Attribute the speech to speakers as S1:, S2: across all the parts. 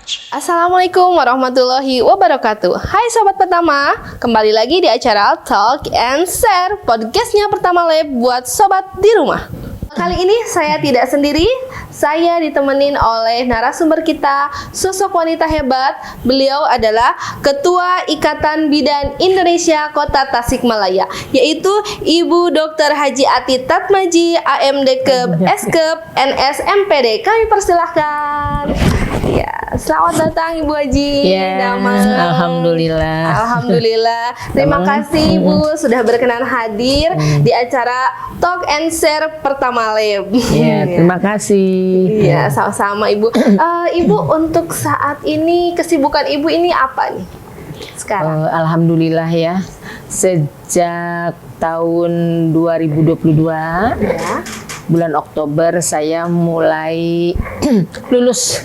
S1: Assalamualaikum warahmatullahi wabarakatuh. Hai Sobat Pertama, kembali lagi di acara Talk and Share, podcastnya Pertama Lab buat Sobat di rumah. Kali ini saya tidak sendiri, saya ditemenin oleh narasumber kita, sosok wanita hebat. Beliau adalah Ketua Ikatan Bidan Indonesia Kota Tasikmalaya, yaitu Ibu Dr. Haji Ati Tatmaji, AMD-Keb, S-Keb, NS, MPD. Kami persilahkan. Ya, selamat datang Ibu Haji.
S2: Ya, alhamdulillah.
S1: Alhamdulillah. Terima kasih Ibu sudah berkenan hadir di acara Talk and Share Pertama Lab.
S2: Ya, terima kasih.
S1: Iya, sama-sama Ibu. Ibu, untuk saat ini kesibukan Ibu ini apa nih sekarang?
S2: Alhamdulillah ya. Sejak tahun 2022
S1: Ya.
S2: bulan Oktober saya mulai lulus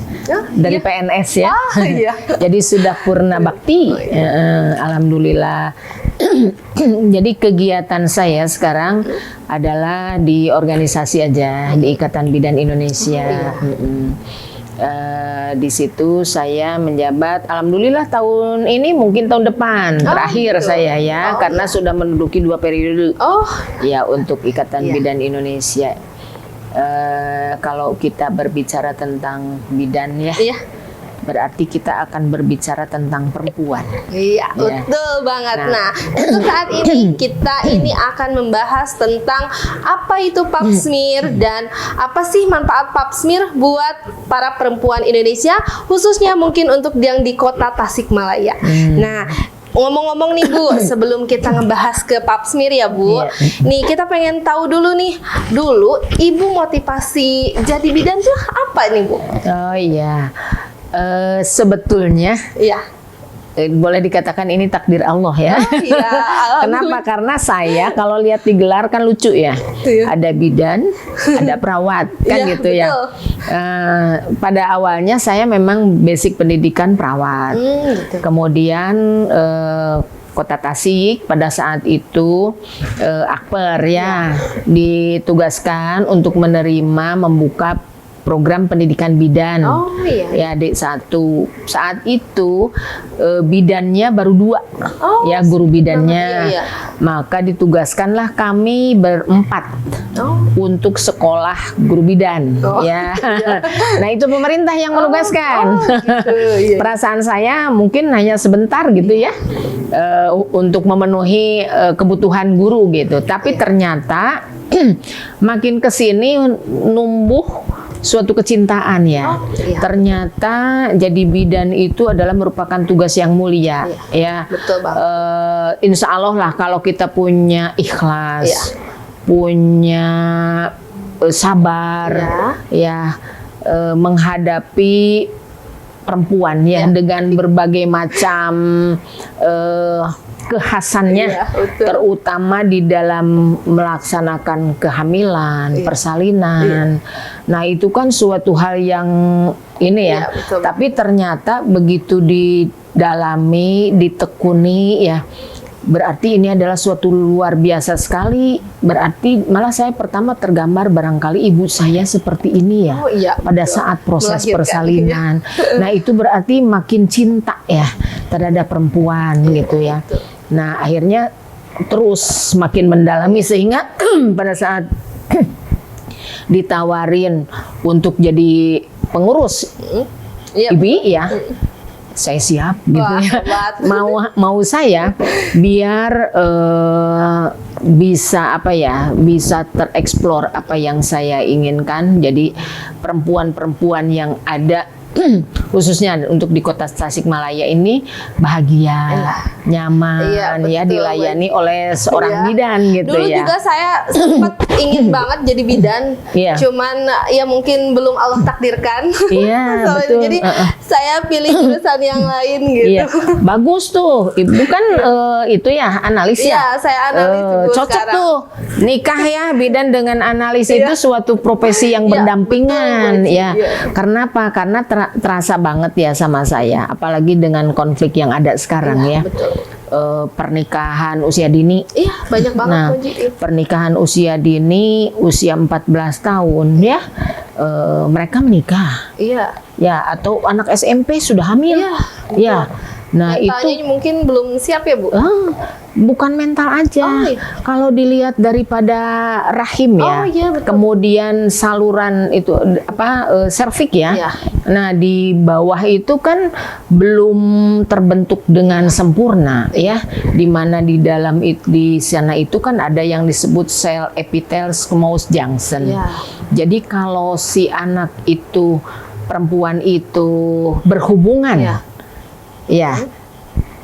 S2: dari PNS ya.
S1: Iya.
S2: Jadi sudah purna bakti. Alhamdulillah. Jadi kegiatan saya sekarang adalah di organisasi aja, di Ikatan Bidan Indonesia. Di situ saya menjabat, alhamdulillah tahun ini mungkin tahun depan terakhir saya ya, karena sudah menduduki 2 periode ya untuk Ikatan Bidan Indonesia. Kalau kita berbicara tentang bidan ya, berarti kita akan berbicara tentang perempuan.
S1: Iya, betul banget. Nah, untuk saat ini kita ini akan membahas tentang apa itu pap smear dan apa sih manfaat pap smear buat para perempuan Indonesia, khususnya mungkin untuk yang di Kota Tasikmalaya. Nah, ngomong-ngomong nih Bu, sebelum kita ngebahas ke pap smear ya Bu, nih kita pengen tahu dulu nih, dulu Ibu motivasi jadi bidan tuh apa nih Bu?
S2: Oh iya. Sebetulnya boleh dikatakan ini takdir Allah ya. Kenapa? Karena saya kalau lihat digelar kan lucu ya. Ada bidan, ada perawat kan gitu ya. Pada awalnya saya memang basic pendidikan perawat. Kemudian Kota Tasik pada saat itu Akper ya ditugaskan untuk menerima membuka program pendidikan bidan ya D1. Saat itu bidannya baru 2 ya, guru bidannya. Maka ditugaskanlah kami berempat untuk sekolah guru bidan ya. Nah itu pemerintah yang menugaskan. Perasaan saya mungkin hanya sebentar gitu ya, untuk memenuhi kebutuhan guru gitu. Tapi ternyata makin kesini numbuh suatu kecintaan ya. Ternyata jadi bidan itu adalah merupakan tugas yang mulia ya.
S1: Betul banget.
S2: Insya Allah lah kalau kita punya ikhlas, punya sabar ya, menghadapi perempuan ya dengan berbagai macam kekhasannya, terutama di dalam melaksanakan kehamilan, persalinan. Nah itu kan suatu hal yang ini ya, tapi ternyata begitu didalami, ditekuni ya, berarti ini adalah suatu luar biasa sekali. Berarti malah saya pertama tergambar barangkali ibu saya seperti ini ya, pada saat proses persalinan. Nah itu berarti makin cinta ya terhadap perempuan gitu ya. Nah akhirnya terus makin mendalami sehingga pada saat ditawarin untuk jadi pengurus IBI ya, saya siap gitu ya. Mau saya biar bisa apa ya, bisa tereksplor apa yang saya inginkan. Jadi perempuan-perempuan yang ada khususnya untuk di Kota Tasikmalaya ini bahagia, nyaman ya dilayani oleh seorang bidan gitu.
S1: Dulu juga saya sempat ingin banget jadi bidan, cuman ya mungkin belum Allah takdirkan.
S2: Betul.
S1: Jadi saya pilih jurusan yang lain gitu.
S2: Bagus tuh, ibu kan itu ya analis ya.
S1: Saya analis
S2: cocok
S1: sekarang.
S2: Tuh nikah ya bidan dengan analis itu suatu profesi yang berdampingan ya. Karena apa? Karena terasa banget ya sama saya, apalagi dengan konflik yang ada sekarang ya.
S1: Betul.
S2: Pernikahan usia dini.
S1: Iya, banyak banget.
S2: Nah, pernikahan usia dini, usia 14 tahun ya, mereka menikah.
S1: Iya.
S2: Ya, atau anak SMP sudah hamil.
S1: Iya.
S2: Ya. Nah,
S1: mentalnya
S2: itu
S1: mungkin belum siap ya, Bu?
S2: Bukan mental aja.
S1: Iya.
S2: Kalau dilihat daripada rahim ya,
S1: iya, betul.
S2: kemudian saluran itu serviks ya.
S1: Iya.
S2: Nah, di bawah itu kan belum terbentuk dengan sempurna ya. Dimana di dalam di sana itu kan ada yang disebut sel epithelial squamous junction.
S1: Iya.
S2: Jadi kalau si anak itu, perempuan itu berhubungan, ya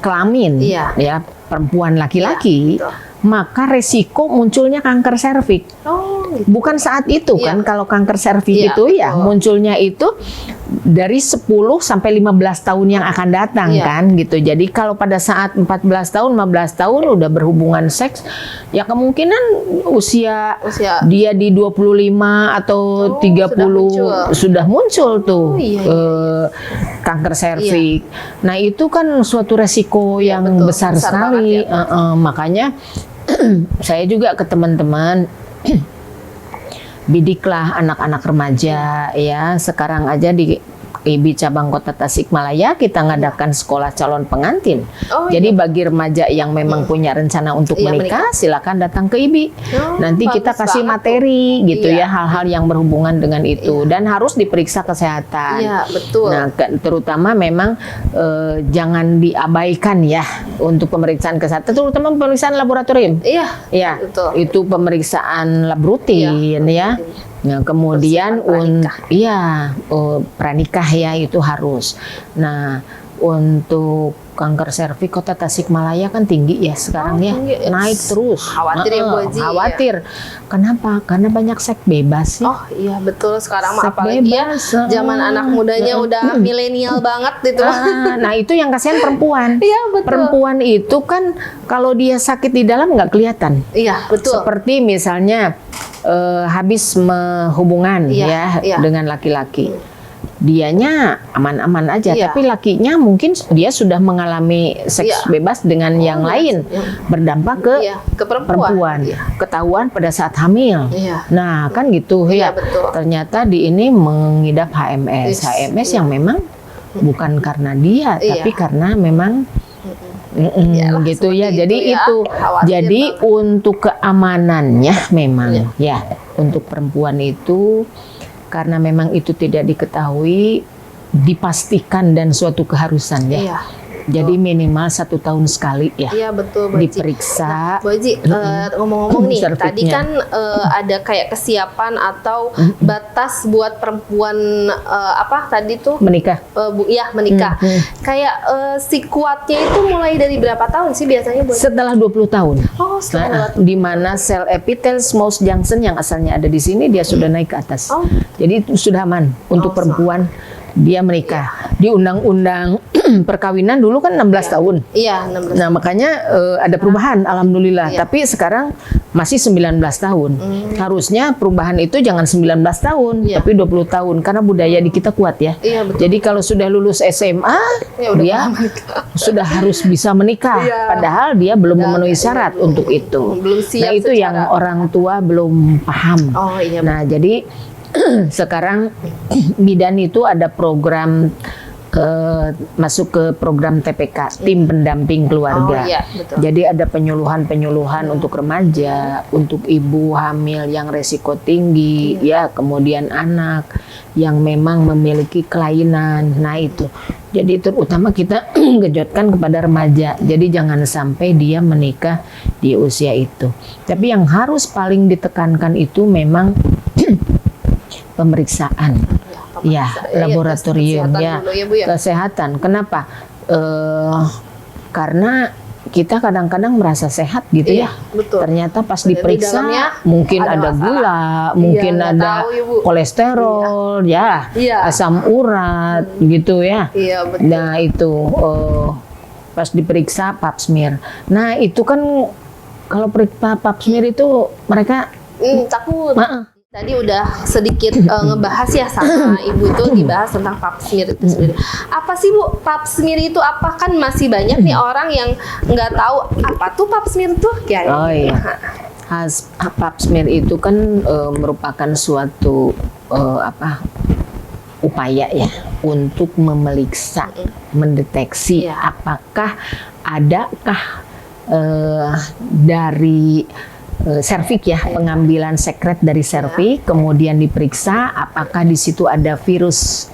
S2: kelamin, ya perempuan laki-laki, maka resiko munculnya kanker serviks.
S1: Gitu.
S2: Bukan saat itu kan, kalau kanker serviks itu ya munculnya itu dari 10 sampai 15 tahun yang akan datang kan gitu. Jadi kalau pada saat 14 tahun, 15 tahun udah berhubungan seks, ya kemungkinan usia dia di 25 atau 30 sudah muncul tuh kanker serviks. Nah, itu kan suatu resiko yang besar sekali. Makanya saya juga ke teman-teman, bidiklah anak-anak remaja ya. Sekarang aja di IBI Cabang Kota Tasikmalaya kita ngadakan sekolah calon pengantin. Jadi bagi remaja yang memang punya rencana untuk menikah, silakan datang ke IBI. Nanti kita kasih materi gitu ya, hal-hal yang berhubungan dengan itu, dan harus diperiksa kesehatan.
S1: Iya, betul.
S2: Nah, terutama memang jangan diabaikan ya untuk pemeriksaan kesehatan, terutama pemeriksaan laboratorium. Iya, betul. Itu pemeriksaan lab rutin ya. Nah, kemudian pranikah ya itu harus. Nah, untuk kanker serviks Kota Tasikmalaya kan tinggi ya sekarang naik terus.
S1: Khawatir ya Bu Haji.
S2: Khawatir. Kenapa? Karena banyak seks bebas ya.
S1: Oh iya betul, sekarang mah apalagi ya zaman anak mudanya udah milenial banget gitu.
S2: Nah, itu yang kasihan perempuan.
S1: Iya betul.
S2: Perempuan itu kan kalau dia sakit di dalam nggak kelihatan.
S1: Iya betul.
S2: Seperti misalnya habis hubungan dengan laki-laki, dianya aman-aman aja, tapi lakinya mungkin dia sudah mengalami seks bebas dengan yang lain, berdampak ke perempuan. Ketahuan pada saat hamil. Nah kan gitu ya.
S1: Betul.
S2: Ternyata di ini mengidap HMS yang memang bukan karena dia, tapi karena memang gitu ya. Jadi itu jadi untuk keamanannya memang untuk perempuan itu, karena memang itu tidak diketahui, dipastikan dan suatu keharusan ya. Jadi minimal 1 tahun sekali ya. Iya betul, Bu Haji. Diperiksa.
S1: Bu Haji, ngomong-ngomong nih, tadi kan ada kayak kesiapan atau batas buat perempuan tadi tuh
S2: menikah.
S1: Menikah. Kayak si kuatnya itu mulai dari berapa tahun sih biasanya, Bu Haji?
S2: Setelah 20 tahun.
S1: Oh, setelah
S2: di mana sel epithelial squamous junction yang asalnya ada di sini dia sudah naik ke atas. Jadi itu sudah aman untuk perempuan dia menikah. Di undang-undang perkawinan dulu kan 16 tahun.
S1: Iya, 16.
S2: Nah, makanya ada perubahan alhamdulillah. Tapi sekarang masih 19 tahun. Harusnya perubahan itu jangan 19 tahun, tapi 20 tahun karena budaya di kita kuat ya.
S1: Iya, betul.
S2: Jadi kalau sudah lulus SMA, dia sudah harus bisa menikah. Padahal dia belum memenuhi syarat untuk itu.
S1: Belum siap.
S2: Nah, itu yang orang tua belum paham. Nah, jadi sekarang bidan itu ada program masuk ke program TPK, tim pendamping keluarga. Jadi ada penyuluhan untuk remaja, untuk ibu hamil yang resiko tinggi, kemudian anak yang memang memiliki kelainan. Nah itu. Jadi terutama kita gejotkan kepada remaja. Jadi jangan sampai dia menikah di usia itu. Tapi yang harus paling ditekankan itu memang pemeriksaan, laboratorium, kesehatan. Kenapa? Karena kita kadang-kadang merasa sehat gitu ya.
S1: Betul.
S2: Ternyata pas diperiksa mungkin ada gula, mungkin ada kolesterol, asam urat, gitu ya.
S1: Betul.
S2: Nah itu pas diperiksa pap smear. Nah itu kan kalau periksa pap smear itu mereka
S1: takut. Tadi udah sedikit ngebahas ya sama Ibu tuh, dibahas tentang pap smear itu sendiri. Apa sih Bu pap smear itu? Apa, kan masih banyak nih orang yang nggak tahu apa tuh pap smear tuh?
S2: Oh iya. Pap smear itu kan merupakan suatu upaya ya untuk memeriksa, mendeteksi apakah adakah dari serviks ya, pengambilan sekret dari serviks, kemudian diperiksa apakah di situ ada virus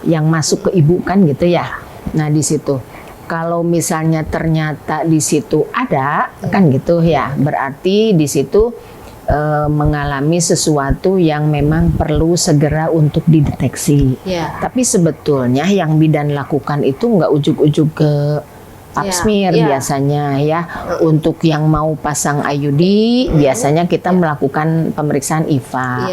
S2: yang masuk ke ibu kan gitu ya. Nah di situ kalau misalnya ternyata di situ ada kan gitu ya, berarti di situ mengalami sesuatu yang memang perlu segera untuk dideteksi. Tapi sebetulnya yang bidan lakukan itu nggak ujuk-ujuk ke pap smear biasanya ya. Untuk yang mau pasang IUD biasanya kita melakukan pemeriksaan IVA.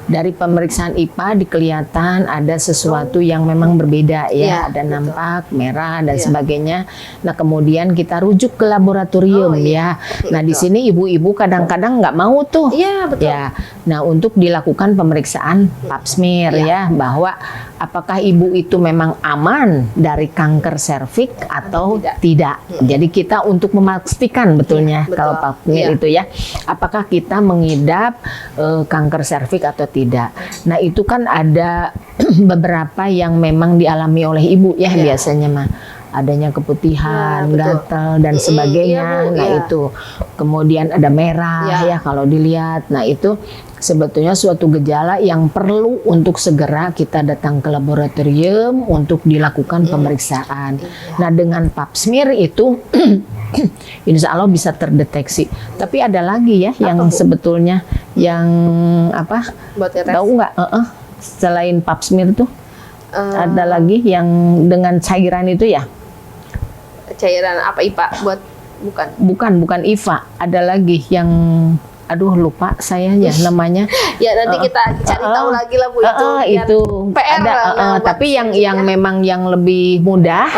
S2: Dari pemeriksaan IPA dikelihatan ada sesuatu yang memang berbeda ya, ada nampak merah dan sebagainya. Nah kemudian kita rujuk ke laboratorium ya. Nah di sini ibu-ibu kadang-kadang nggak mau tuh. Ya. Nah untuk dilakukan pemeriksaan pap smear ya, bahwa apakah ibu itu memang aman dari kanker serviks atau tidak. Jadi kita untuk memastikan betulnya kalau pap smear itu ya, apakah kita mengidap kanker serviks atau tidak. Nah itu kan ada beberapa yang memang dialami oleh ibu ya, biasanya mah adanya keputihan, gatal dan sebagainya. Nah itu kemudian ada merah ya kalau dilihat. Nah itu sebetulnya suatu gejala yang perlu untuk segera kita datang ke laboratorium untuk dilakukan pemeriksaan. Nah dengan pap smear itu insya Allah bisa terdeteksi. Tapi ada lagi ya yang sebetulnya yang apa? Tahu nggak? Selain pap smear tuh ada lagi yang dengan cairan itu ya?
S1: Cairan apa IPA buat?
S2: Bukan IVA. Ada lagi yang aduh lupa saya ya namanya.
S1: Ya nanti kita cari tahu lagi lah Bu
S2: itu
S1: PR
S2: ada tapi yang memang yang lebih mudah.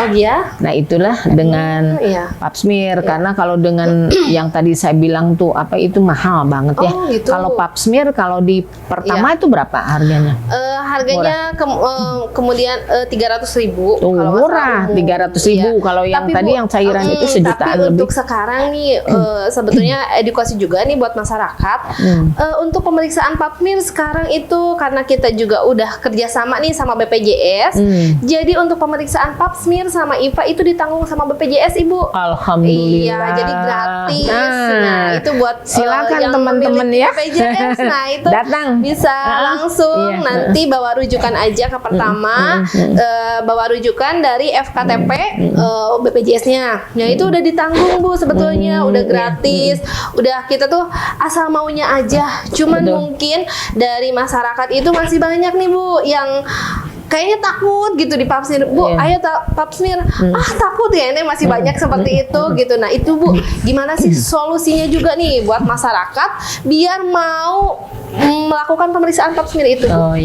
S2: Nah itulah dengan pap smear karena kalau dengan yang tadi saya bilang tuh apa itu mahal banget ya. Kalau pap smear kalau di pertama itu berapa harganya?
S1: Harganya kemudian 300.000.
S2: Murah 300.000. Kalau yang tadi yang cairan itu sejutaan
S1: tapi
S2: lebih.
S1: Untuk sekarang nih sebetulnya edukasi juga nih buat masyarakat. Untuk pemeriksaan pap smear sekarang itu karena kita juga udah kerjasama nih sama BPJS. Jadi untuk pemeriksaan pap smear sama IVA itu ditanggung sama BPJS Ibu.
S2: Alhamdulillah.
S1: Iya, jadi gratis. Nah itu buat
S2: silakan
S1: yang
S2: teman-teman ya.
S1: BPJS. Nah itu
S2: datang
S1: bisa langsung nanti bawa rujukan aja ke pertama, bawa rujukan dari FKTP BPJS-nya. Nah itu udah ditanggung Bu sebetulnya, udah gratis. Udah kita tuh asal maunya aja. Cuman mungkin dari masyarakat itu masih banyak nih Bu yang kayaknya takut gitu di pap smear. Bu, ayo pap smear. Takut ya, ini masih banyak seperti itu gitu. Nah, itu Bu, gimana sih solusinya juga nih buat masyarakat biar mau melakukan pemeriksaan pap smear itu, Bu?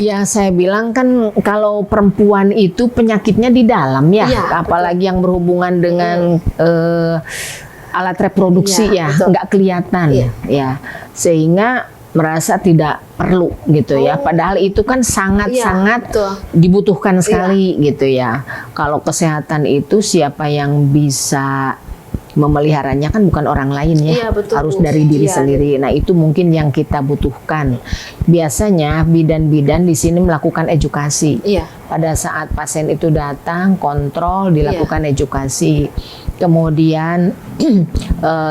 S2: Ya saya bilang kan kalau perempuan itu penyakitnya di dalam ya, apalagi yang berhubungan dengan alat reproduksi nggak kelihatan ya, sehingga merasa tidak perlu gitu ya. Padahal itu kan sangat-sangat dibutuhkan sekali gitu ya. Kalau kesehatan itu siapa yang bisa memeliharanya kan bukan orang lain ya, harus dari diri sendiri. Nah itu mungkin yang kita butuhkan. Biasanya bidan-bidan di sini melakukan edukasi. Pada saat pasien itu datang, kontrol, dilakukan edukasi. Kemudian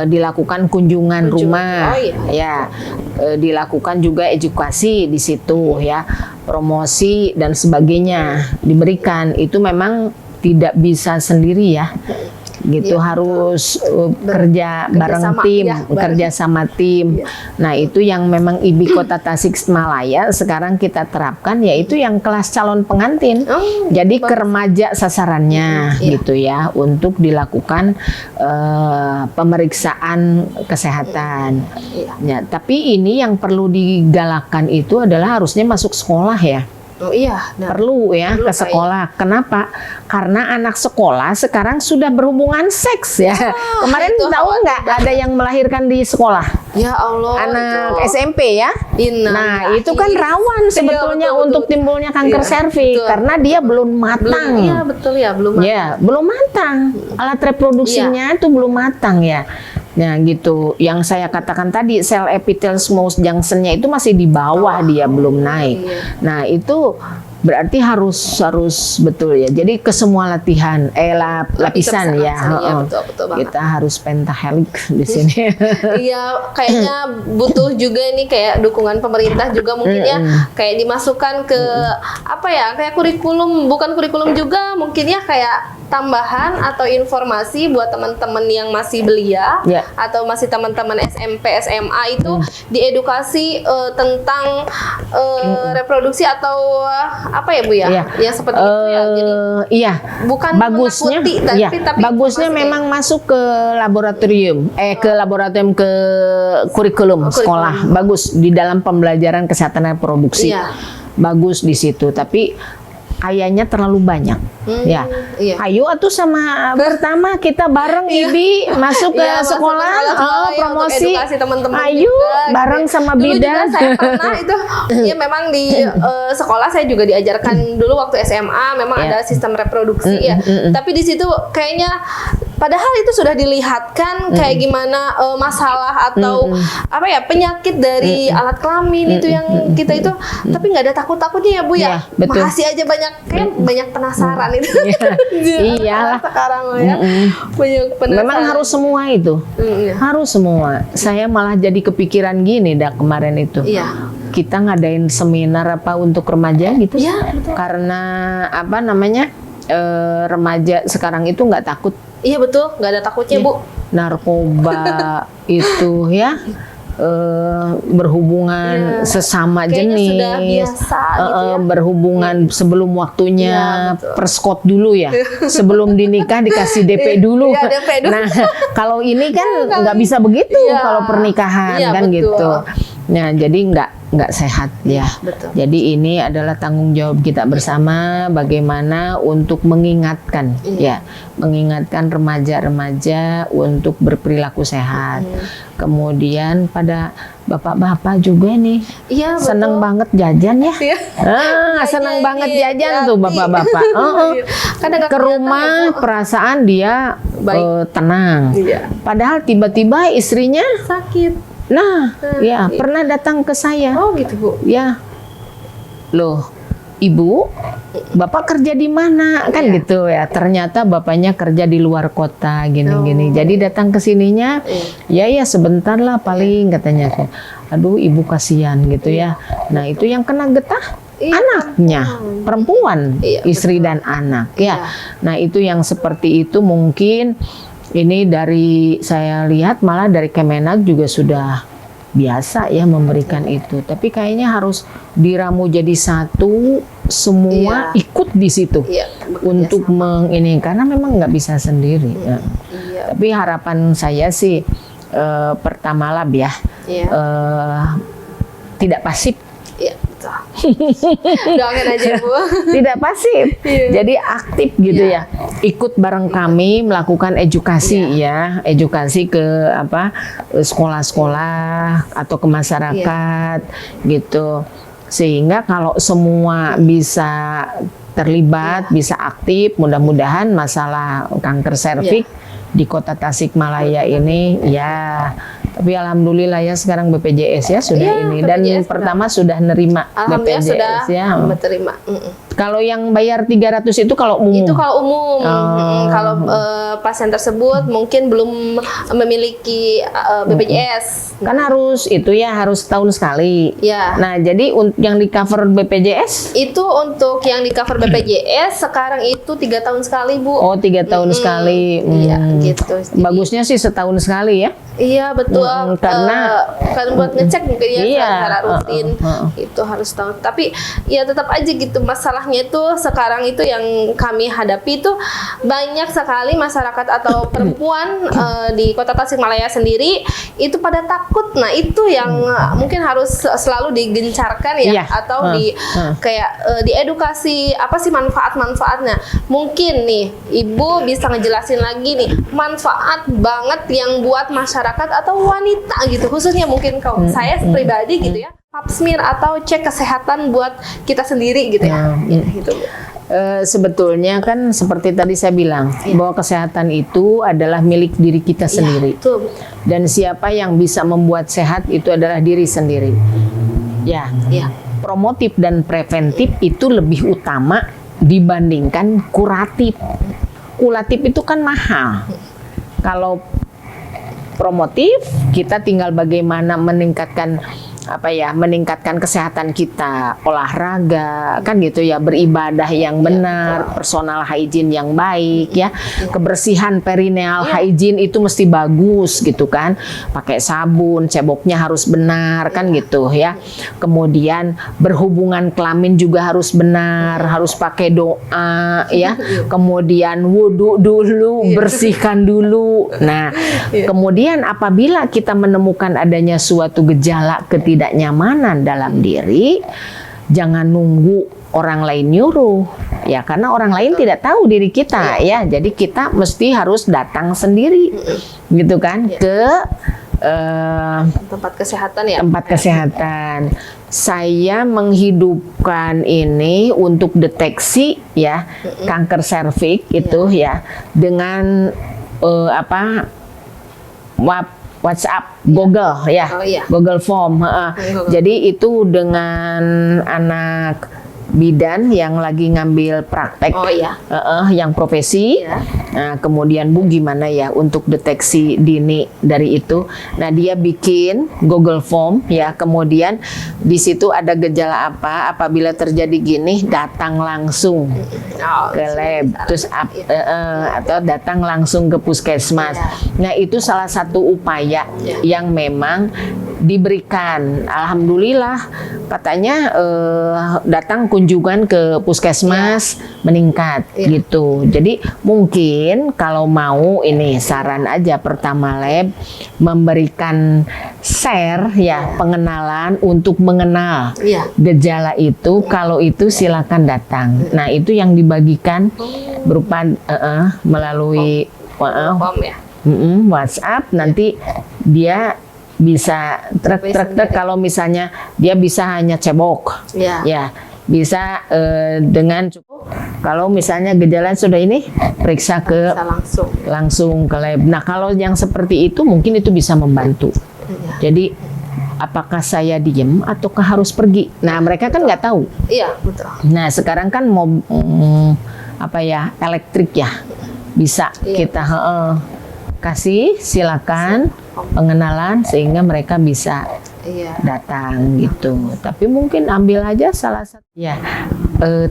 S2: dilakukan kunjungan rumah, dilakukan juga edukasi di situ ya, promosi dan sebagainya diberikan. Itu memang tidak bisa sendiri ya. Gitu harus kerja bareng tim, kerja sama tim. Nah itu yang memang IBI Kota Tasikmalaya sekarang kita terapkan, yaitu yang kelas calon pengantin. Jadi ke remaja sasarannya gitu ya, untuk dilakukan pemeriksaan kesehatan. Ya, tapi ini yang perlu digalakkan itu adalah harusnya masuk sekolah ya.
S1: Oh iya,
S2: perlu ya ke sekolah. Kenapa? Karena anak sekolah sekarang sudah berhubungan seks ya. Kemarin tahu nggak ada yang melahirkan di sekolah?
S1: Ya Allah.
S2: Anak SMP ya. Nah itu kan rawan sebetulnya untuk timbulnya kanker serviks karena dia belum matang.
S1: Iya betul ya, belum matang.
S2: Ya belum matang. Alat reproduksinya itu belum matang ya. Nah gitu, yang saya katakan tadi sel epithelial smooth junction-nya itu masih di bawah, dia belum naik. Nah itu berarti harus betul ya. Jadi ke semua latihan, lapisan ya.
S1: Betul
S2: Kita harus pentahelix di sini.
S1: Iya, kayaknya butuh juga ini kayak dukungan pemerintah juga mungkin ya, kayak dimasukkan ke apa ya, kayak kurikulum, bukan kurikulum juga mungkin ya, kayak tambahan atau informasi buat teman-teman yang masih belia atau masih teman-teman SMP, SMA itu diedukasi tentang reproduksi atau apa ya Bu ya? Yang seperti itu ya. Jadi bukan
S2: bagusnya
S1: tapi
S2: bagusnya memang masuk ke laboratorium ke kurikulum sekolah. Bagus di dalam pembelajaran kesehatan reproduksi. Bagus di situ, tapi kayaknya terlalu banyak ya. Ayo atuh sama pertama kita bareng Ibi masuk ke sekolah, promosi teman-teman. Ayo juga, bareng sama bidan.
S1: Saya pernah itu ya, memang di sekolah saya juga diajarkan dulu waktu SMA memang ada sistem reproduksi ya. Tapi di situ kayaknya padahal itu sudah dilihatkan kayak gimana masalah atau apa ya, penyakit dari alat kelamin itu yang kita itu, tapi nggak ada takut-takutnya ya Bu ya. Masih aja banyak penasaran itu.
S2: Iya.
S1: Sekarang ya. Banyak penasaran.
S2: Memang harus semua itu. Harus semua. Saya malah jadi kepikiran gini kemarin itu. Kita ngadain seminar apa untuk remaja gitu. Karena apa namanya? Remaja sekarang itu nggak takut. Iya betul, nggak ada takutnya Bu. Narkoba itu ya. Berhubungan sesama jenis, sudah biasa, gitu ya? Berhubungan sebelum waktunya, perskot dulu ya, sebelum dinikah dikasih DP dulu. DP dulu. Nah, kalau ini kan nggak bisa begitu kalau pernikahan kan betul. Gitu. Nah, jadi nggak sehat ya. Betul. Jadi ini adalah tanggung jawab kita bersama bagaimana untuk mengingatkan ya, mengingatkan remaja-remaja untuk berperilaku sehat. Kemudian pada bapak-bapak juga nih, seneng banget jajan ya. Seneng banget jajan tuh bapak-bapak. Ke rumah perasaan dia tenang. Padahal tiba-tiba istrinya sakit. Nah, pernah datang ke saya. Oh gitu Bu. Ya, loh, Ibu, Bapak kerja di mana? Kan gitu ya. Ternyata bapaknya kerja di luar kota, gini-gini. Jadi datang ke sininya, ya sebentar lah paling katanya. Aduh, Ibu kasihan gitu ya. Nah itu yang kena getah. Anaknya, perempuan, istri dan anak ya. Nah itu yang seperti itu mungkin. Ini dari saya lihat malah dari Kemenak juga sudah biasa ya memberikan itu. Tapi kayaknya harus diramu jadi satu, semua ikut di situ untuk ini karena memang nggak bisa sendiri. Tapi harapan saya sih pertama lah ya, tidak pasif. Doakan aja Bu. Tidak pasif, jadi aktif gitu ya. Ikut bareng kami melakukan edukasi edukasi ke sekolah-sekolah atau ke masyarakat gitu. Sehingga kalau semua bisa terlibat, bisa aktif, mudah-mudahan masalah kanker serviks di Kota Tasikmalaya ini tapi alhamdulillah ya sekarang BPJS ya sudah ini dan pertama sudah nerima BPJS ya. Terima. Kalau yang bayar 300 itu kalau umum. Itu kalau umum. Kalau pasien tersebut mungkin belum memiliki BPJS. Kan harus itu harus tahun sekali. Nah, jadi yang di cover BPJS? Itu untuk yang di cover BPJS sekarang itu 3 tahun sekali, Bu. Oh, 3 tahun sekali. Gitu. Bagusnya sih setahun sekali ya. Iya betul, karena kan buat ngecek mungkin secara rutin itu harus tahu. Tapi ya tetap aja gitu masalahnya
S1: masalahnya tuh sekarang itu yang kami hadapi tuh banyak sekali masyarakat atau perempuan di Kota Tasikmalaya sendiri itu pada takut. Nah, itu yang mungkin harus selalu digencarkan ya, atau kayak diedukasi apa sih manfaat-manfaatnya. Mungkin nih Ibu bisa ngejelasin lagi nih manfaat banget yang buat masyarakat atau wanita gitu, khususnya mungkin kalau saya pribadi gitu ya, pap smear atau cek kesehatan buat kita sendiri gitu ya. Gitu.
S2: Sebetulnya kan seperti tadi saya bilang bahwa kesehatan itu adalah milik diri kita sendiri.
S1: Betul.
S2: Dan siapa yang bisa membuat sehat itu adalah diri sendiri. Ya. Promotif dan preventif itu lebih utama dibandingkan kuratif. Kuratif itu kan mahal. Kalau promotif kita tinggal bagaimana meningkatkan meningkatkan kesehatan kita, olahraga kan gitu ya, beribadah yang benar, personal hygiene yang baik ya, kebersihan perineal hygiene itu mesti bagus gitu kan, pakai sabun, ceboknya harus benar kan gitu ya, kemudian berhubungan kelamin juga harus benar, harus pakai doa ya, kemudian wudhu dulu, bersihkan dulu. Nah, kemudian apabila kita menemukan adanya suatu gejala ketidaknyamanan dalam diri, jangan nunggu orang lain nyuruh ya, karena orang lain tidak tahu diri kita ya, jadi kita mesti harus datang sendiri gitu kan ke
S1: tempat kesehatan ya.
S2: Tempat kesehatan. Saya menghidupkan ini untuk deteksi ya kanker serviks itu ya dengan WhatsApp, Google ya, Google Form. Jadi itu dengan anak bidan yang lagi ngambil praktek, yang profesi. Nah, kemudian Bu gimana ya untuk deteksi dini dari itu? Nah, dia bikin Google Form ya, kemudian di situ ada gejala apa, apabila terjadi gini datang langsung ke lab, terus atau datang langsung ke puskesmas. Nah, itu salah satu upaya yang memang diberikan. Alhamdulillah katanya datang kunjungan ke puskesmas meningkat gitu. Jadi mungkin kalau mau ini saran aja Pertama Lab memberikan share ya, pengenalan untuk mengenal gejala itu. Kalau itu silakan datang. Nah, itu yang dibagikan berupa melalui WhatsApp. Nanti dia bisa trek kalau misalnya dia bisa hanya cebok ya, bisa dengan cukup kalau misalnya gejala sudah ini periksa ke langsung ke lab. Nah, kalau yang seperti itu mungkin itu bisa membantu. Jadi apakah saya diem ataukah harus pergi? Nah, mereka kan nggak tahu.
S1: Iya, betul.
S2: Nah, sekarang kan mau elektrik ya, bisa kita kasih silakan pengenalan sehingga mereka bisa datang gitu. Tapi mungkin ambil aja salah satu ya.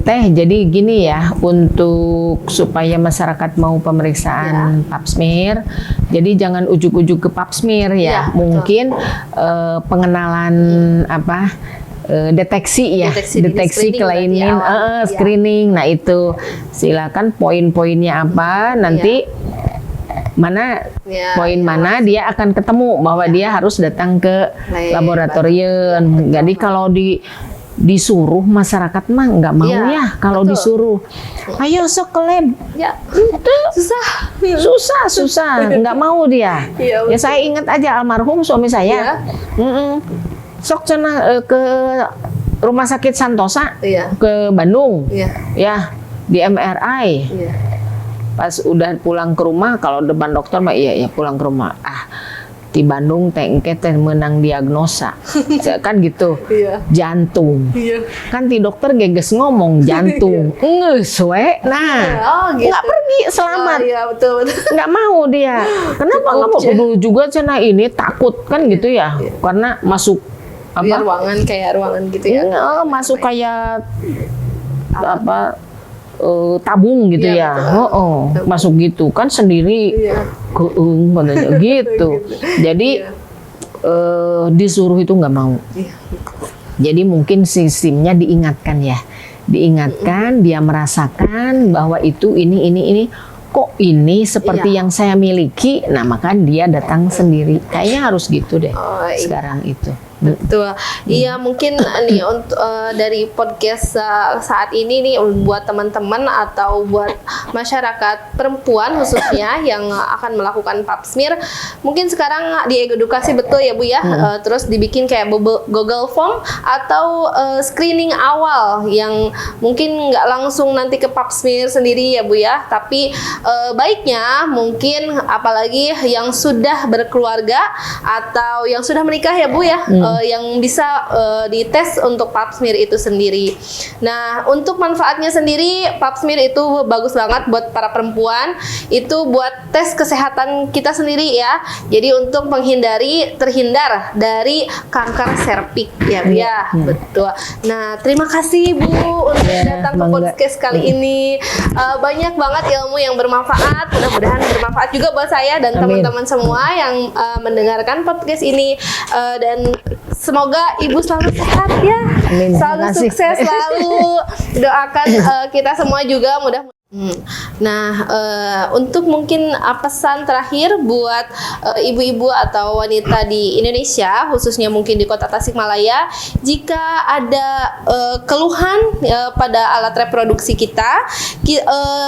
S2: Teh, jadi gini ya, untuk supaya masyarakat mau pemeriksaan pap smear, jadi jangan ujuk-ujuk ke pap smear ya. Mungkin pengenalan deteksi kelainan, screening. Nah, itu silakan poin-poinnya apa, nanti mana poin mana dia akan ketemu bahwa dia harus datang ke laboratorium. Jadi kalau disuruh masyarakat mah nggak mau ya, kalau disuruh ayo sok ke lab itu susah nggak mau dia. Ya saya ingat aja almarhum suami saya, sok cenah ke rumah sakit Santosa ke Bandung ya, di MRI. Pas udah pulang ke rumah, kalau depan dokter mah iya pulang ke rumah. Di Bandung teh menang diagnosa. Kan gitu. Jantung. Kan ti dokter geges ngomong jantung. Ngeus we. Nah, nggak pergi selamat.
S1: Betul.
S2: Nggak mau dia. Kenapa nggak mau? Dulu juga cenah ini takut kan gitu ya. Karena masuk
S1: ruangan gitu ya.
S2: Masuk kayak tabung gitu ya, masuk gitu kan sendiri, gitu. Jadi disuruh itu nggak mau. Jadi mungkin sistemnya diingatkan ya, diingatkan, dia merasakan bahwa itu ini kok ini seperti yang saya miliki. Nah, maka dia datang sendiri. Kayaknya harus gitu deh sekarang itu.
S1: Betul. Iya, mungkin nih untuk dari podcast saat ini nih buat teman-teman atau buat masyarakat perempuan khususnya yang akan melakukan pap smear, mungkin sekarang diedukasi betul ya Bu ya. Terus dibikin kayak Google Form atau screening awal yang mungkin nggak langsung nanti ke pap smear sendiri ya Bu ya, tapi baiknya mungkin apalagi yang sudah berkeluarga atau yang sudah menikah ya Bu ya, yang bisa dites untuk pap smear itu sendiri. Nah, untuk manfaatnya sendiri, pap smear itu bagus banget buat para perempuan. Itu buat tes kesehatan kita sendiri ya. Jadi untuk terhindar dari kanker serviks ya Bu ya. Betul. Nah, terima kasih Bu untuk datang ke podcast kali ini. Banyak banget ilmu yang bermanfaat. Mudah-mudahan bermanfaat juga buat saya dan teman-teman semua yang mendengarkan podcast ini, dan semoga Ibu selalu sehat ya.
S2: Amin.
S1: Selalu sukses, selalu doakan kita semua juga mudah. Nah, untuk mungkin pesan terakhir buat ibu-ibu atau wanita di Indonesia, khususnya mungkin di kota Tasikmalaya, jika ada keluhan pada alat reproduksi kita,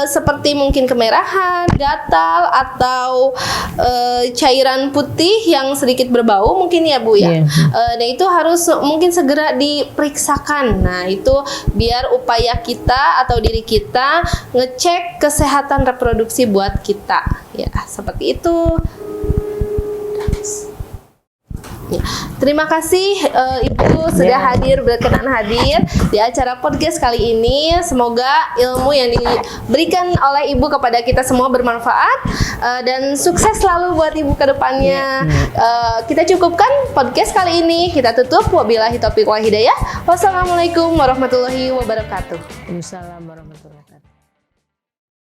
S1: seperti mungkin kemerahan, gatal, atau cairan putih yang sedikit berbau mungkin ya Bu ya. Nah, itu harus mungkin segera diperiksakan. Nah, itu biar upaya kita atau diri kita ngecek kesehatan reproduksi buat kita ya, seperti itu. Ya, terima kasih Ibu sudah berkenan hadir di acara podcast kali ini. Semoga ilmu yang diberikan oleh Ibu kepada kita semua bermanfaat, dan sukses selalu buat Ibu ke depannya. Kita cukupkan podcast kali ini. Kita tutup. Wabillahi taufiq wal hidayah. Wassalamualaikum warahmatullahi wabarakatuh.
S2: Waalaikumsalam warahmatullahi wabarakatuh.